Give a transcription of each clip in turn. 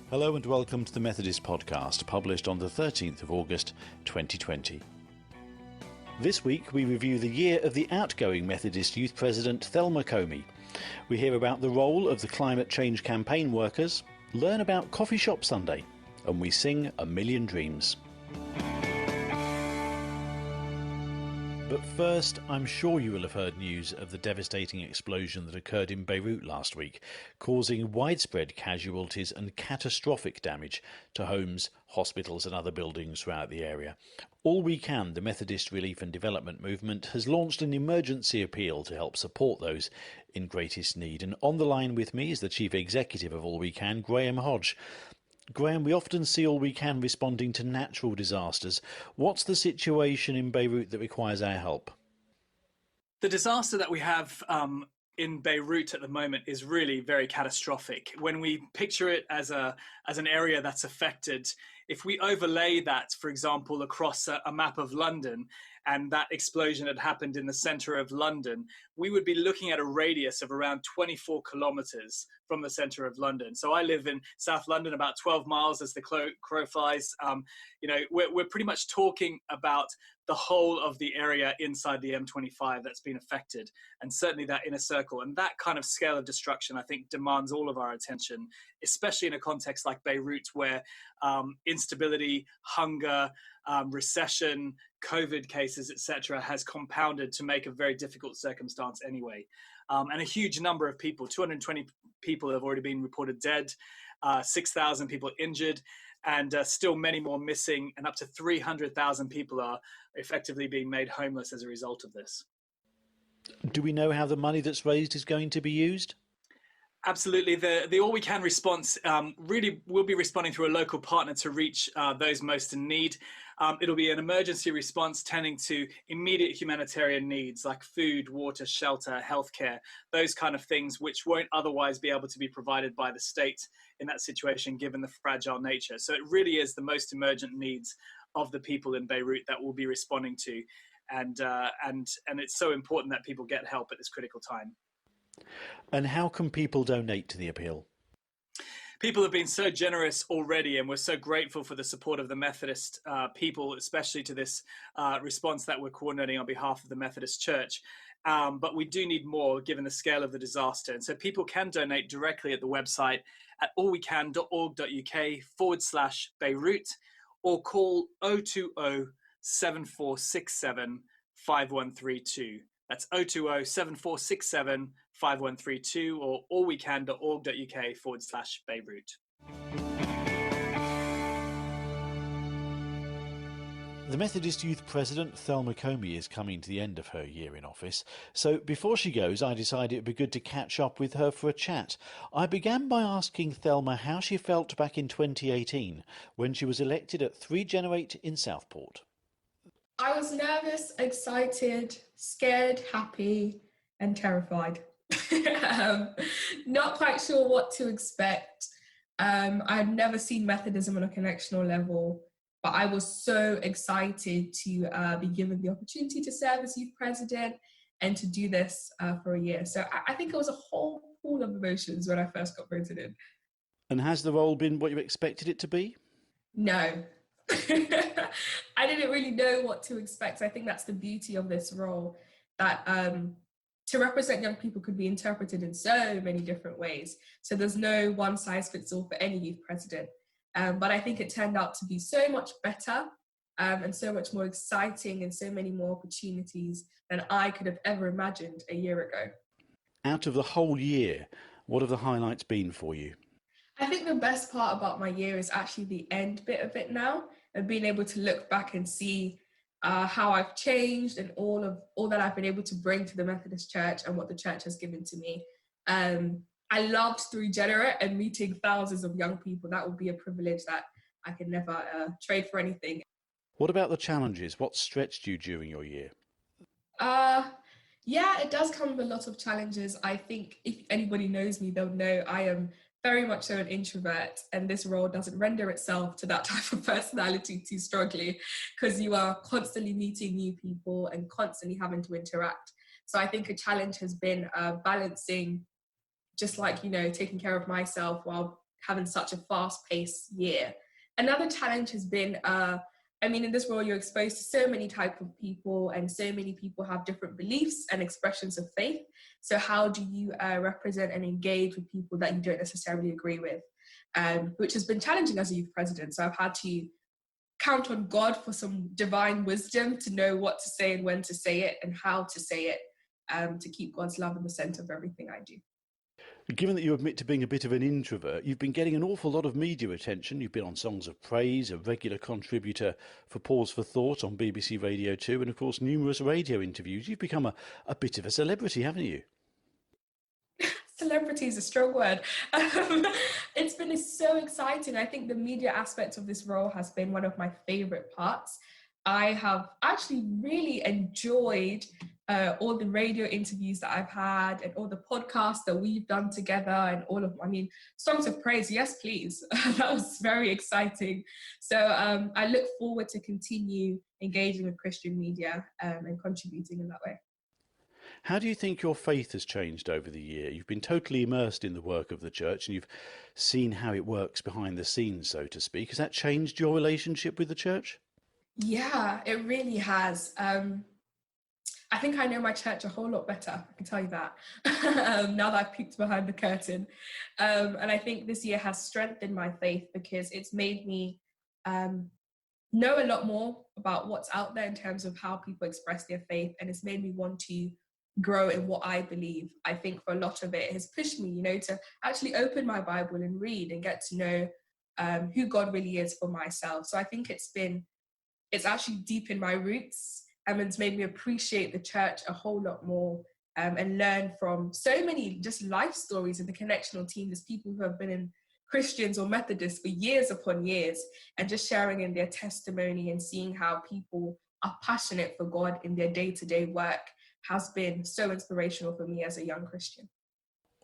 Hello and welcome to the Methodist Podcast, published on the 13th of August 2020. This week we review the year of the outgoing Methodist Youth President Thelma Comey. We hear about the role of the climate change campaign workers, learn about Coffee Shop Sunday, and we sing A Million Dreams. But first, I'm sure you will have heard news of the devastating explosion that occurred in Beirut last week, causing widespread casualties and catastrophic damage to homes, hospitals and other buildings throughout the area. All We Can, the Methodist Relief and Development Movement, has launched an emergency appeal to help support those in greatest need. And on the line with me is the Chief Executive of All We Can, Graham Hodge. Graham, we often see All We Can responding to natural disasters. What's the situation in Beirut that requires our help? The disaster that we have in Beirut at the moment is really very catastrophic. When we picture it as an area that's affected, if we overlay that, for example, across a map of London, and that explosion had happened in the center of London, we would be looking at a radius of around 24 kilometers from the center of London. So I live in South London, about 12 miles as the crow flies. We're pretty much talking about the whole of the area inside the M25 that's been affected, and certainly that inner circle. And that kind of scale of destruction, I think, demands all of our attention, especially in a context like Beirut, where instability, hunger, recession, COVID cases, etc., has compounded to make a very difficult circumstance anyway. And a huge number of people, 220 people have already been reported dead, 6,000 people injured, and still many more missing, and up to 300,000 people are effectively being made homeless as a result of this. Do we know how the money that's raised is going to be used? Absolutely. The All We Can response really will be responding through a local partner to reach those most in need. It'll be an emergency response tending to immediate humanitarian needs like food, water, shelter, healthcare, those kind of things which won't otherwise be able to be provided by the state in that situation, given the fragile nature. So it really is the most emergent needs of the people in Beirut that we'll be responding to. And it's so important that people get help at this critical time. And how can people donate to the appeal? People have been so generous already, and we're so grateful for the support of the Methodist people, especially to this response that we're coordinating on behalf of the Methodist Church. But we do need more given the scale of the disaster. And so people can donate directly at the website at allwecan.org.uk/Beirut or call 020 7467 5132. That's 020 7467 5132 or allwecan.org.uk/Beirut. The Methodist Youth President, Thelma Comey, is coming to the end of her year in office. So before she goes, I decided it would be good to catch up with her for a chat. I began by asking Thelma how she felt back in 2018 when she was elected at 3 Generate in Southport. I was nervous, excited, scared, happy, and terrified. Not quite sure what to expect. I'd never seen Methodism on a connectional level, but I was so excited to be given the opportunity to serve as youth president and to do this for a year. So I think it was a whole pool of emotions when I first got voted in. And has the role been what you expected it to be? No. I didn't really know what to expect. I think that's the beauty of this role, that to represent young people could be interpreted in so many different ways. So there's no one size fits all for any youth president. But I think it turned out to be so much better and so much more exciting and so many more opportunities than I could have ever imagined a year ago. Out of the whole year, what have the highlights been for you? I think the best part about my year is actually the end bit of it now, and being able to look back and see how I've changed and all that I've been able to bring to the Methodist Church and what the church has given to me. I loved 3 Generate and meeting thousands of young people. That would be a privilege that I could never trade for anything. What about the challenges? What stretched you during your year? Yeah, it does come with a lot of challenges. I think if anybody knows me, they'll know I am very much so an introvert, and this role doesn't render itself to that type of personality too strongly, because you are constantly meeting new people and constantly having to interact. So I think a challenge has been balancing, just like, taking care of myself while having such a fast-paced year. Another challenge has been, in this role, you're exposed to so many types of people, and so many people have different beliefs and expressions of faith. So how do you represent and engage with people that you don't necessarily agree with? Which has been challenging as a youth president. So I've had to count on God for some divine wisdom to know what to say and when to say it and how to say it, to keep God's love in the center of everything I do. Given that you admit to being a bit of an introvert, you've been getting an awful lot of media attention. You've been on Songs of Praise, a regular contributor for Pause for Thought on BBC Radio 2, and of course numerous radio interviews. You've become a bit of a celebrity, haven't you? Celebrity is a strong word. It's been so exciting. I think the media aspect of this role has been one of my favorite parts. I have actually really enjoyed all the radio interviews that I've had, and all the podcasts that we've done together, and Songs of Praise, yes, please. That was very exciting. So I look forward to continue engaging with Christian media and contributing in that way. How do you think your faith has changed over the year? You've been totally immersed in the work of the church, and you've seen how it works behind the scenes, so to speak. Has that changed your relationship with the church? Yeah, it really has. I think I know my church a whole lot better, I can tell you that, now that I've peeked behind the curtain. And I think this year has strengthened my faith, because it's made me know a lot more about what's out there in terms of how people express their faith, and it's made me want to grow in what I believe. I think for a lot of it has pushed me, to actually open my Bible and read and get to know who God really is for myself. So I think it's actually deepened my roots, and it's made me appreciate the church a whole lot more, and learn from so many just life stories in the connectional team. There's people who have been in Christians or Methodists for years upon years, and just sharing in their testimony and seeing how people are passionate for God in their day-to-day work has been so inspirational for me as a young Christian.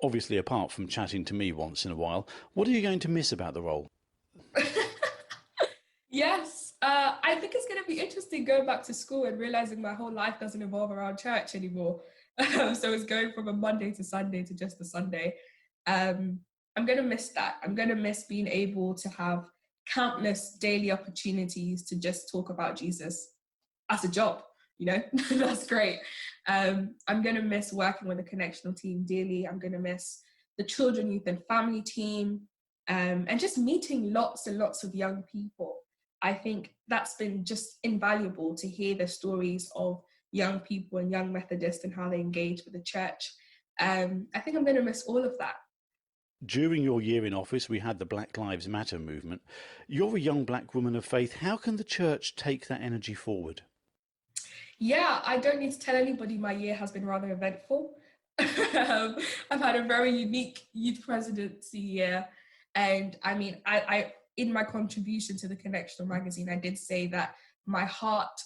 Obviously, apart from chatting to me once in a while, what are you going to miss about the role? Yes, I think it's going to be interesting going back to school and realizing my whole life doesn't evolve around church anymore. So it's going from a Monday to Sunday to just a Sunday. I'm going to miss that. I'm going to miss being able to have countless daily opportunities to just talk about Jesus as a job. That's great. I'm going to miss working with the connectional team dearly. I'm going to miss the children, youth and family team, and just meeting lots and lots of young people. I think that's been just invaluable to hear the stories of young people and young Methodists and how they engage with the church. I think I'm going to miss all of that. During your year in office, we had the Black Lives Matter movement. You're a young black woman of faith. How can the church take that energy forward? Yeah, I don't need to tell anybody my year has been rather eventful. I've had a very unique youth presidency year. And I in my contribution to the Connectional magazine, I did say that my heart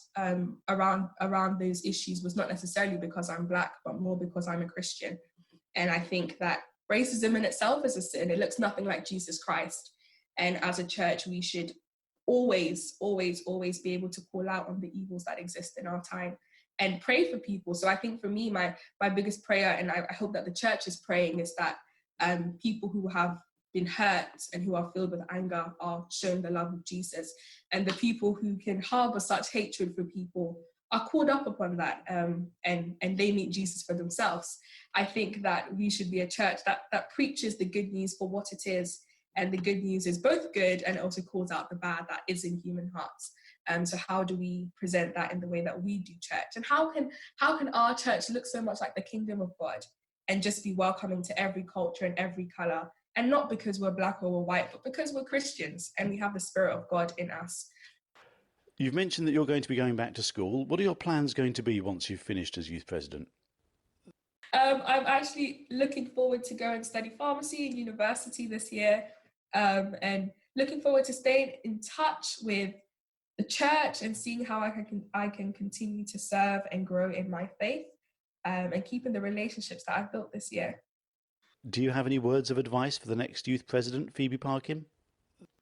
around those issues was not necessarily because I'm Black, but more because I'm a Christian. And I think that racism in itself is a sin. It looks nothing like Jesus Christ. And as a church, we should always, always, always be able to call out on the evils that exist in our time and pray for people. So I think for me, my biggest prayer, and I hope that the church is praying, is that people who have been hurt and who are filled with anger are shown the love of Jesus. And the people who can harbor such hatred for people are caught up upon that, and they meet Jesus for themselves. I think that we should be a church that preaches the good news for what it is. And the good news is both good, and it also calls out the bad that is in human hearts. So how do we present that in the way that we do church? And how can our church look so much like the kingdom of God and just be welcoming to every culture and every color? And not because we're Black or we're white, but because we're Christians and we have the Spirit of God in us. You've mentioned that you're going to be going back to school. What are your plans going to be once you've finished as youth president? I'm actually looking forward to go and study pharmacy in university this year, and looking forward to staying in touch with the church and seeing how I can continue to serve and grow in my faith, and keeping the relationships that I've built this year. Do you have any words of advice for the next youth president, Phoebe Parkin?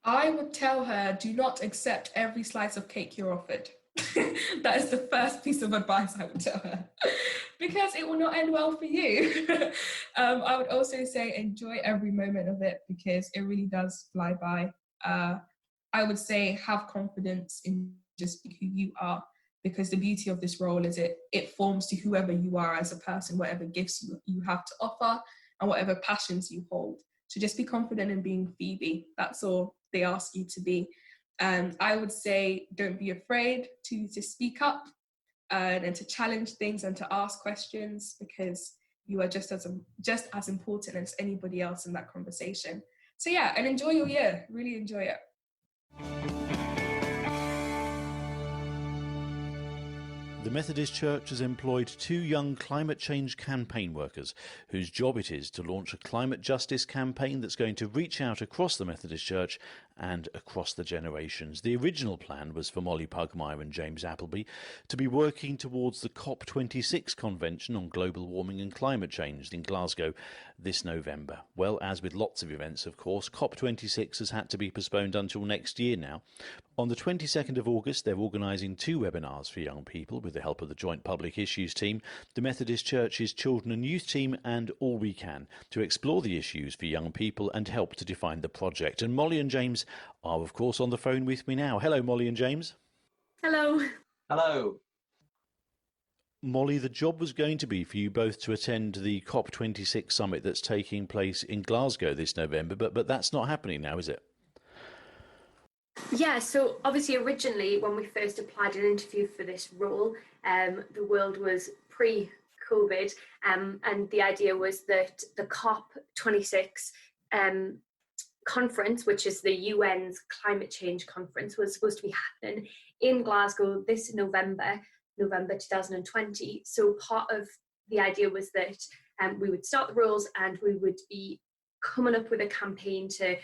I would tell her, do not accept every slice of cake you're offered. That is the first piece of advice I would tell her, because it will not end well for you. I would also say enjoy every moment of it, because it really does fly by. I would say have confidence in just who you are, because the beauty of this role is it forms to whoever you are as a person, whatever gifts you have to offer and whatever passions you hold. So just be confident in being Phoebe. That's all they ask you to be. And I would say don't be afraid to speak up and to challenge things and to ask questions, because you are just as important as anybody else in that conversation. So yeah, and enjoy your year. Really enjoy it. The Methodist Church has employed 2 young climate change campaign workers whose job it is to launch a climate justice campaign that's going to reach out across the Methodist Church and across the generations. The original plan was for Molly Pugmire and James Appleby to be working towards the COP26 Convention on Global Warming and Climate Change in Glasgow this November. Well, as with lots of events, of course, COP26 has had to be postponed until next year now. On the 22nd of August, they're organising 2 webinars for young people with the help of the Joint Public Issues team, the Methodist Church's Children and Youth team and All We Can, to explore the issues for young people and help to define the project. And Molly and James are, of course, on the phone with me now. Hello, Molly and James. Hello. Hello. Molly, the job was going to be for you both to attend the COP26 summit that's taking place in Glasgow this November, but that's not happening now, is it? Yeah, so obviously originally when we first applied an interview for this role, the world was pre-COVID, and the idea was that the COP26 conference, which is the UN's climate change conference, was supposed to be happening in Glasgow this November 2020. So part of the idea was that we would start the roles and we would be coming up with a campaign to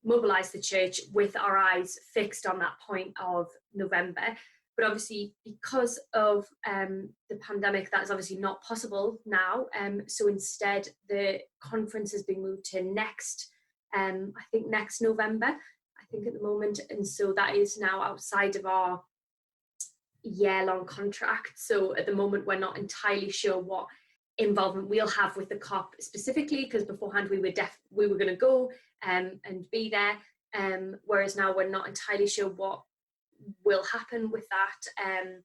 mobilise the church with our eyes fixed on that point of November. But obviously, because of the pandemic, that is obviously not possible now. So instead, the conference has been moved to next November, I think at the moment. And so that is now outside of our year-long contract. So at the moment, we're not entirely sure what involvement we'll have with the COP specifically, because beforehand we were going to go and be there, whereas now we're not entirely sure what will happen with that.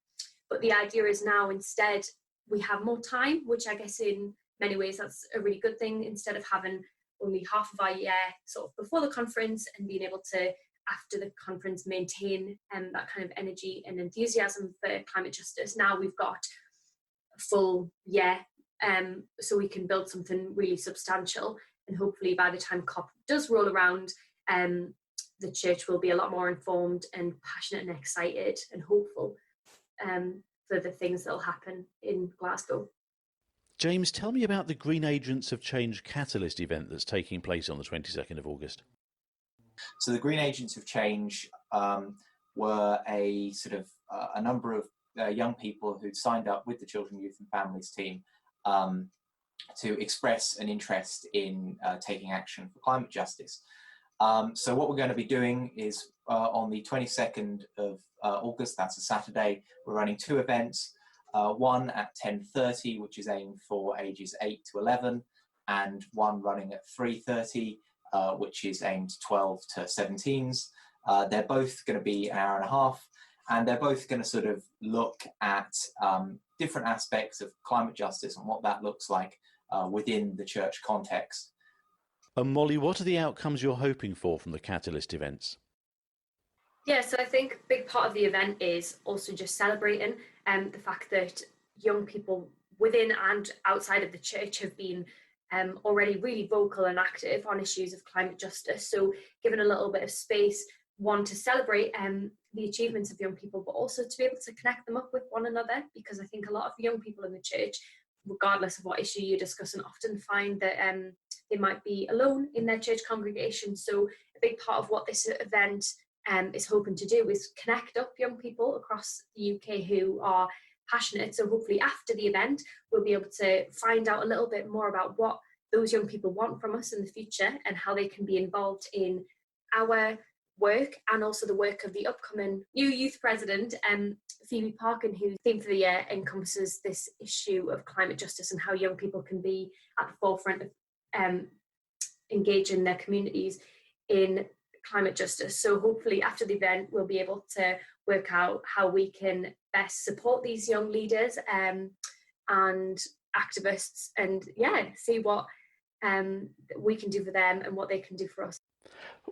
But the idea is now instead we have more time, which I guess in many ways that's a really good thing, instead of having only half of our year sort of before the conference and being able to, after the conference, maintain that kind of energy and enthusiasm for climate justice. Now we've got a full year, so we can build something really substantial, and hopefully by the time COP does roll around, the church will be a lot more informed and passionate and excited and hopeful for the things that will happen in Glasgow. James, tell me about the Green Agents of Change Catalyst event that's taking place on the 22nd of August. So the Green Agents of Change were a sort of a number of young people who'd signed up with the Children, Youth and Families team to express an interest in taking action for climate justice. So what we're going to be doing is on the 22nd of August, that's a Saturday, we're running 2 events, one at 10:30, which is aimed for ages 8 to 11, and one running at 3:30, which is aimed 12 to 17s. They're both going to be an hour and a half, and they're both going to sort of look at different aspects of climate justice and what that looks like within the church context. And Molly, what are the outcomes you're hoping for from the Catalyst events? Yeah, so I think a big part of the event is also just celebrating the fact that young people within and outside of the church have been already really vocal and active on issues of climate justice. So given a little bit of space, one, to celebrate the achievements of young people, but also to be able to connect them up with one another, because I think a lot of young people in the church, regardless of what issue you're discussing, often find that they might be alone in their church congregation. So a big part of what this event is hoping to do is connect up young people across the UK who are passionate. So hopefully after the event, we'll be able to find out a little bit more about what those young people want from us in the future and how they can be involved in our work and also the work of the upcoming new youth president, Phoebe Parkin, whose theme for the year encompasses this issue of climate justice and how young people can be at the forefront of engaging their communities in climate justice. So hopefully after the event, we'll be able to work out how we can best support these young leaders and activists, and see what we can do for them and what they can do for us.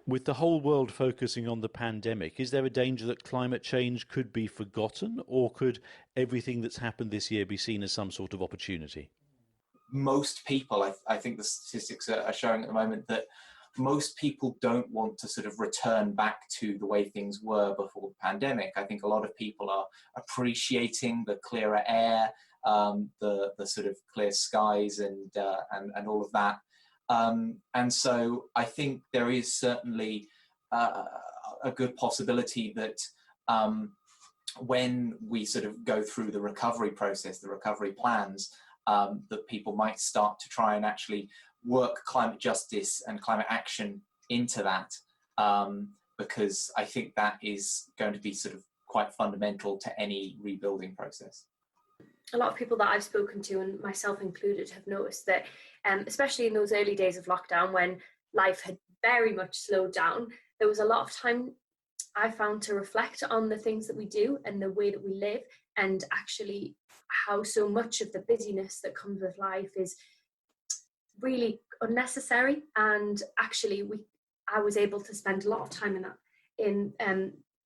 With the whole world focusing on the pandemic, is there a danger that climate change could be forgotten, or could everything that's happened this year be seen as some sort of opportunity? Most people, I think the statistics are showing at the moment that most people don't want to sort of return back to the way things were before the pandemic. I think a lot of people are appreciating the clearer air, the sort of clear skies and all of that. And so I think there is certainly a good possibility that when we sort of go through the recovery process, the recovery plans, that people might start to try and actually work climate justice and climate action into that, because I think that is going to be sort of quite fundamental to any rebuilding process. A lot of people that I've spoken to, and myself included, have noticed that, especially in those early days of lockdown when life had very much slowed down, there was a lot of time I found to reflect on the things that we do and the way that we live, and actually how so much of the busyness that comes with life is really unnecessary. And actually I was able to spend a lot of time in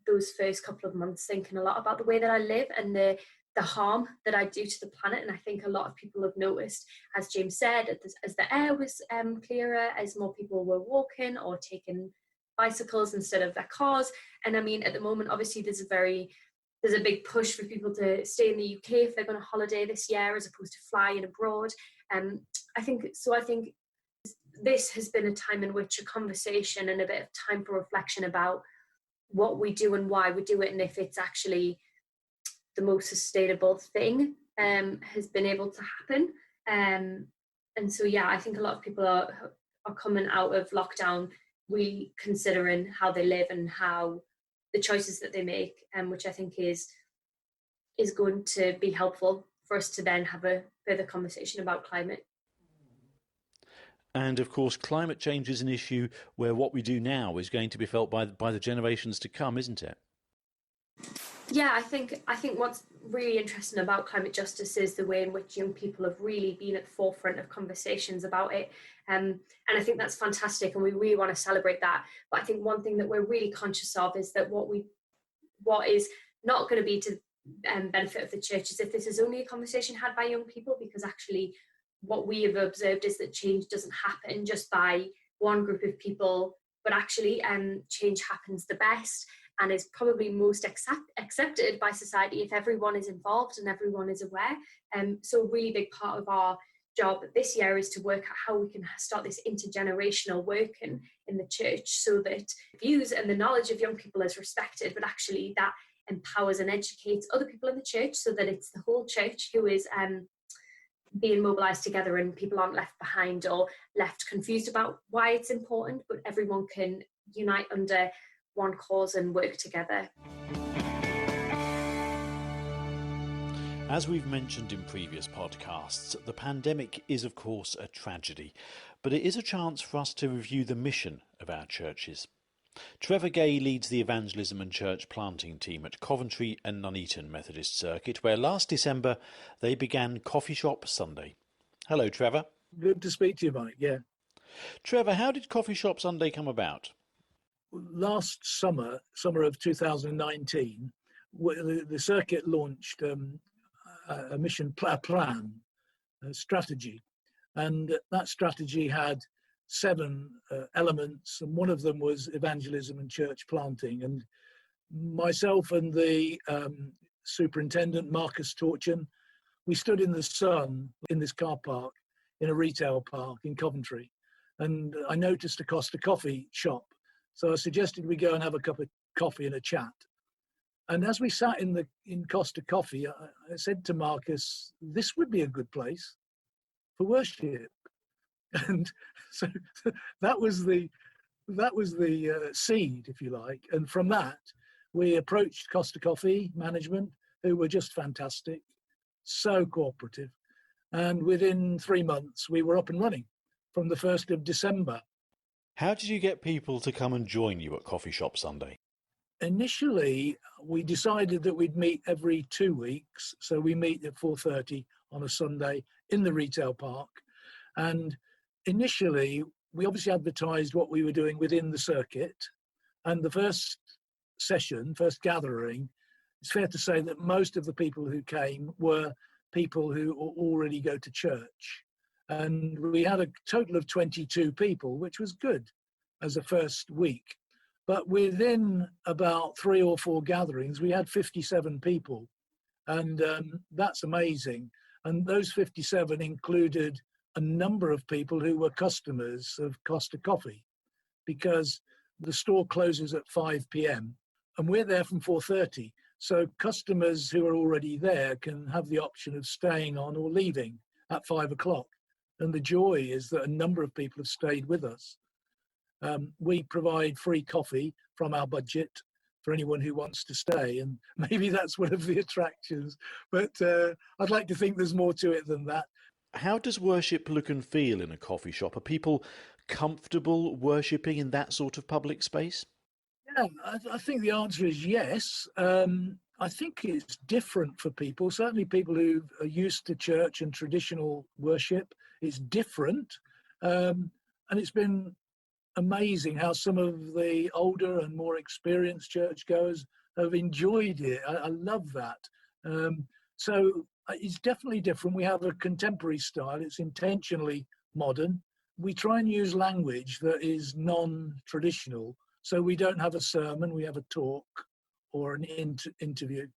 those first couple of months thinking a lot about the way that I live and the harm that I do to the planet. And I think a lot of people have noticed, as James said, as the air was clearer, as more people were walking or taking bicycles instead of their cars. And I mean, at the moment, obviously there's a big push for people to stay in the UK if they're going on holiday this year, as opposed to flying abroad. I think this has been a time in which a conversation and a bit of time for reflection about what we do and why we do it, and if it's actually the most sustainable thing has been able to happen. And so, I think a lot of people are coming out of lockdown really considering how they live and how the choices that they make, which I think is going to be helpful for us to then have a further conversation about climate. And of course, climate change is an issue where what we do now is going to be felt by the generations to come, isn't it? Yeah, I think what's really interesting about climate justice is the way in which young people have really been at the forefront of conversations about it. And I think that's fantastic, and we really want to celebrate that. But I think one thing that we're really conscious of is that what is not going to be to benefit of the church is if this is only a conversation had by young people, because actually what we have observed is that change doesn't happen just by one group of people, but actually change happens the best and is probably most accepted by society if everyone is involved and everyone is aware. So a really big part of our job this year is to work out how we can start this intergenerational work in the church, so that views and the knowledge of young people is respected, but actually that empowers and educates other people in the church, so that it's the whole church who is being mobilised together, and people aren't left behind or left confused about why it's important, but everyone can unite under one cause and work together. As we've mentioned in previous podcasts, the pandemic is of course a tragedy, but it is a chance for us to review the mission of our churches. Trevor Gay leads the evangelism and church planting team at Coventry and Nuneaton Methodist Circuit, where last December they began Coffee Shop Sunday. Hello, Trevor. Good to speak to you, Mike. Yeah. Trevor, how did Coffee Shop Sunday come about? Last summer of 2019, the circuit launched a mission plan, a strategy, and that strategy had 7 elements, and one of them was evangelism and church planting. And myself and the superintendent, Marcus Torchin, we stood in the sun in this car park, in a retail park in Coventry, and I noticed a Costa Coffee shop. So I suggested we go and have a cup of coffee and a chat. And as we sat in Costa Coffee, I said to Marcus, this would be a good place for worship. And so that was the that was the seed, if you like. And from that, we approached Costa Coffee management, who were just fantastic, so cooperative. And within 3 months, we were up and running from the 1st of December. How did you get people to come and join you at Coffee Shop Sunday? Initially, we decided that we'd meet every 2 weeks. So we meet at 4:30 on a Sunday in the retail park. And initially, we obviously advertised what we were doing within the circuit. And the first session, first gathering, it's fair to say that most of the people who came were people who already go to church. And we had a total of 22 people, which was good as a first week. But within about 3 or 4 gatherings, we had 57 people. And that's amazing. And those 57 included a number of people who were customers of Costa Coffee, because the store closes at 5 p.m. and we're there from 4:30. So customers who are already there can have the option of staying on or leaving at 5 o'clock. And the joy is that a number of people have stayed with us. We provide free coffee from our budget for anyone who wants to stay, and maybe that's one of the attractions. But I'd like to think there's more to it than that. How does worship look and feel in a coffee shop? Are people comfortable worshipping in that sort of public space? Yeah, I think the answer is yes. I think it's different for people, certainly people who are used to church and traditional worship. It's different. And it's been amazing how some of the older and more experienced churchgoers have enjoyed it. I love that. So it's definitely different. We have a contemporary style. It's intentionally modern. We try and use language that is non-traditional. So we don't have a sermon, we have a talk or an interview.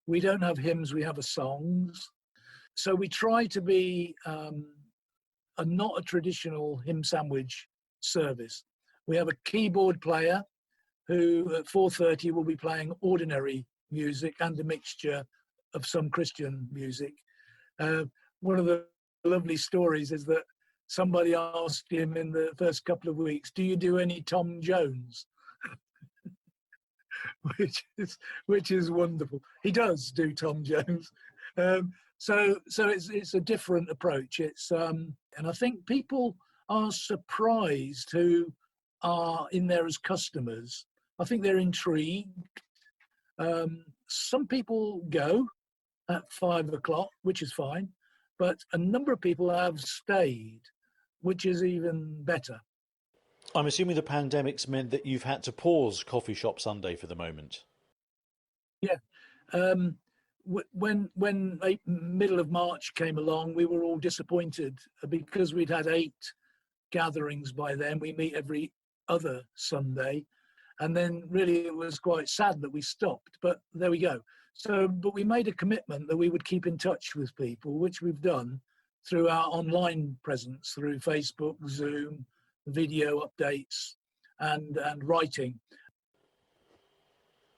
We don't have hymns, we have a songs. So we try to be not a traditional hymn sandwich service. We have a keyboard player who at 4:30 will be playing ordinary music and a mixture of some Christian music. One of the lovely stories is that somebody asked him in the first couple of weeks, "Do you do any Tom Jones?" which is wonderful. He does do Tom Jones. So it's a different approach. And I think people are surprised who are in there as customers. I think they're intrigued. Some people go at 5 o'clock, which is fine, but a number of people have stayed, which is even better. I'm assuming the pandemic's meant that you've had to pause Coffee Shop Sunday for the moment. Yeah. When middle of March came along, we were all disappointed because we'd had 8 gatherings by then. We meet every other Sunday. And then really it was quite sad that we stopped, but there we go. But we made a commitment that we would keep in touch with people, which we've done through our online presence, through Facebook, Zoom, video updates, and writing.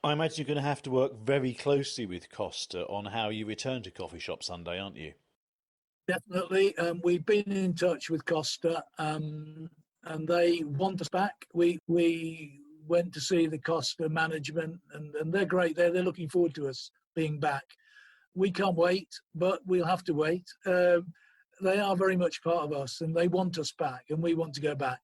I imagine you're going to have to work very closely with Costa on how you return to Coffee Shop Sunday, aren't you? Definitely. We've been in touch with Costa, and they want us back. We went to see the Costa management, and they're great. They're looking forward to us being back. We can't wait, but we'll have to wait. They are very much part of us, and they want us back, and we want to go back.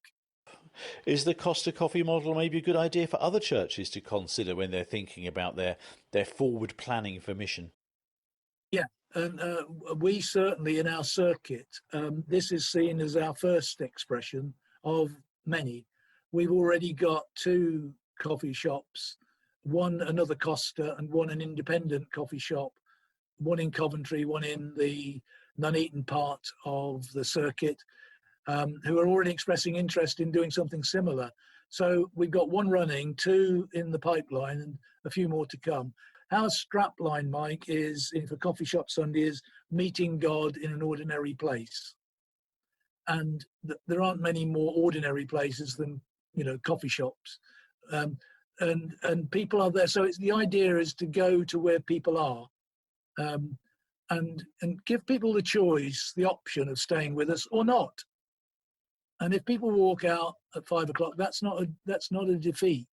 Is the Costa Coffee model maybe a good idea for other churches to consider when they're thinking about their forward planning for mission? Yeah, and we certainly in our circuit, this is seen as our first expression of many. We've already got 2 coffee shops, one another Costa and one an independent coffee shop, one in Coventry, one in the Nuneaton part of the circuit, who are already expressing interest in doing something similar. So we've got 1 running, 2 in the pipeline, and a few more to come. Our strapline, Mike, is for Coffee Shop Sunday is meeting God in an ordinary place. And there aren't many more ordinary places than, coffee shops. And people are there. So the idea is to go to where people are, and give people the choice, the option of staying with us or not. And if people walk out at 5 o'clock, that's not a defeat,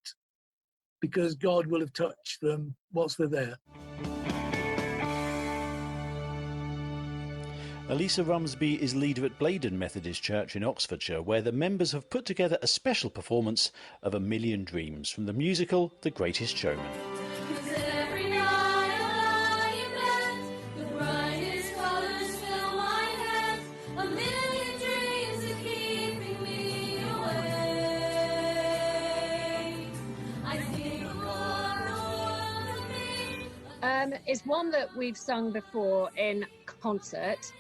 because God will have touched them whilst they're there. Elisa Rumsby is leader at Blaydon Methodist Church in Oxfordshire, where the members have put together a special performance of A Million Dreams from the musical The Greatest Showman. It's one that we've sung before in concert.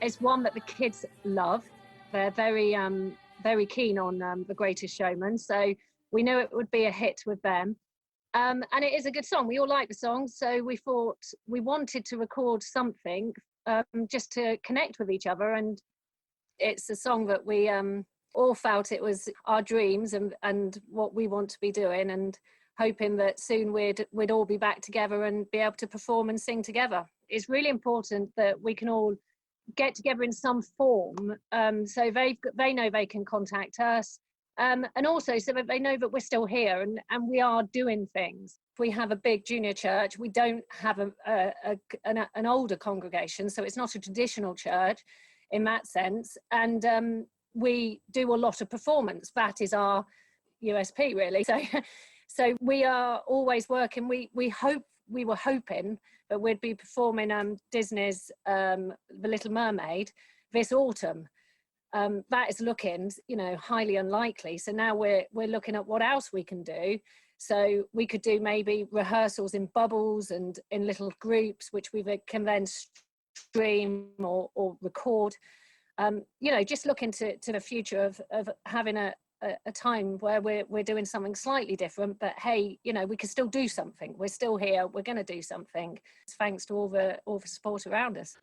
It's one that the kids love. They're very keen on The Greatest Showman, so we knew it would be a hit with them. And it is a good song. We all like the song, so we thought we wanted to record something just to connect with each other. And it's a song that we all felt it was our dreams and what we want to be doing, and hoping that soon we'd all be back together and be able to perform and sing together. It's really important that we can all get together in some form, so they know they can contact us, and also so that they know that we're still here and we are doing things. We have a big junior church. We don't have an older congregation, so it's not a traditional church in that sense, and we do a lot of performance. That is our USP, really. So we are always working. We were hoping that we'd be performing Disney's The Little Mermaid this autumn. That is looking, highly unlikely. So now we're looking at what else we can do. So we could do maybe rehearsals in bubbles and in little groups, which we can then stream or record. Just looking to the future of having a time where we're doing something slightly different, but hey, we can still do something. We're still here. We're going to do something. It's thanks to all the support around us.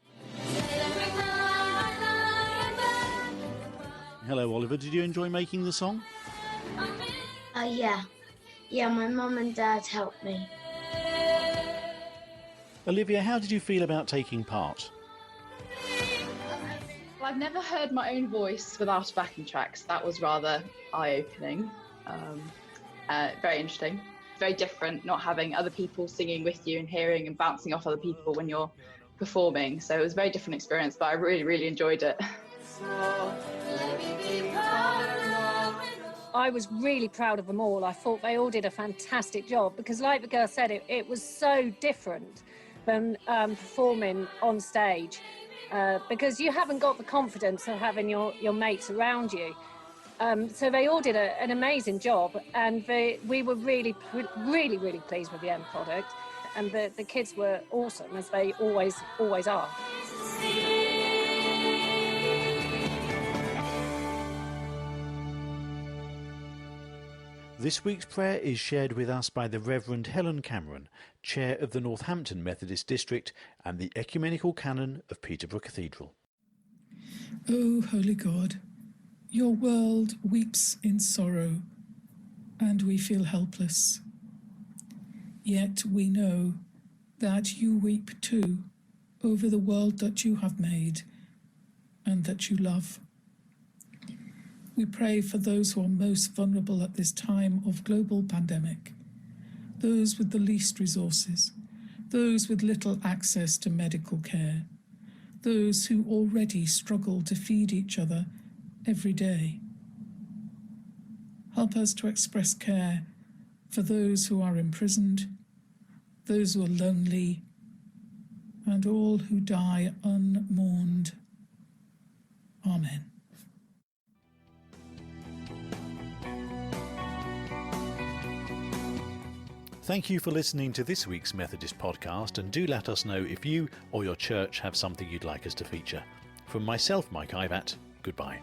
Hello, Oliver. Did you enjoy making the song? Yeah, my mum and dad helped me. Olivia, how did you feel about taking part? Well, I've never heard my own voice without a backing track, so that was rather eye-opening. Very interesting. Very different, not having other people singing with you and hearing and bouncing off other people when you're performing. So it was a very different experience, but I really, really enjoyed it. I was really proud of them all. I thought they all did a fantastic job because, like the girl said, it was so different than performing on stage. Because you haven't got the confidence of having your mates around you. So they all did an amazing job, and we were really, really, really pleased with the end product. And the kids were awesome, as they always are. This week's prayer is shared with us by the Reverend Helen Cameron, Chair of the Northampton Methodist District and the Ecumenical Canon of Peterborough Cathedral. O Holy God, your world weeps in sorrow, and we feel helpless. Yet we know that you weep too over the world that you have made and that you love. We pray for those who are most vulnerable at this time of global pandemic, those with the least resources, those with little access to medical care, those who already struggle to feed each other every day. Help us to express care for those who are imprisoned, those who are lonely, and all who die unmourned. Amen. Thank you for listening to this week's Methodist podcast, and do let us know if you or your church have something you'd like us to feature. From myself, Mike Ivat, goodbye.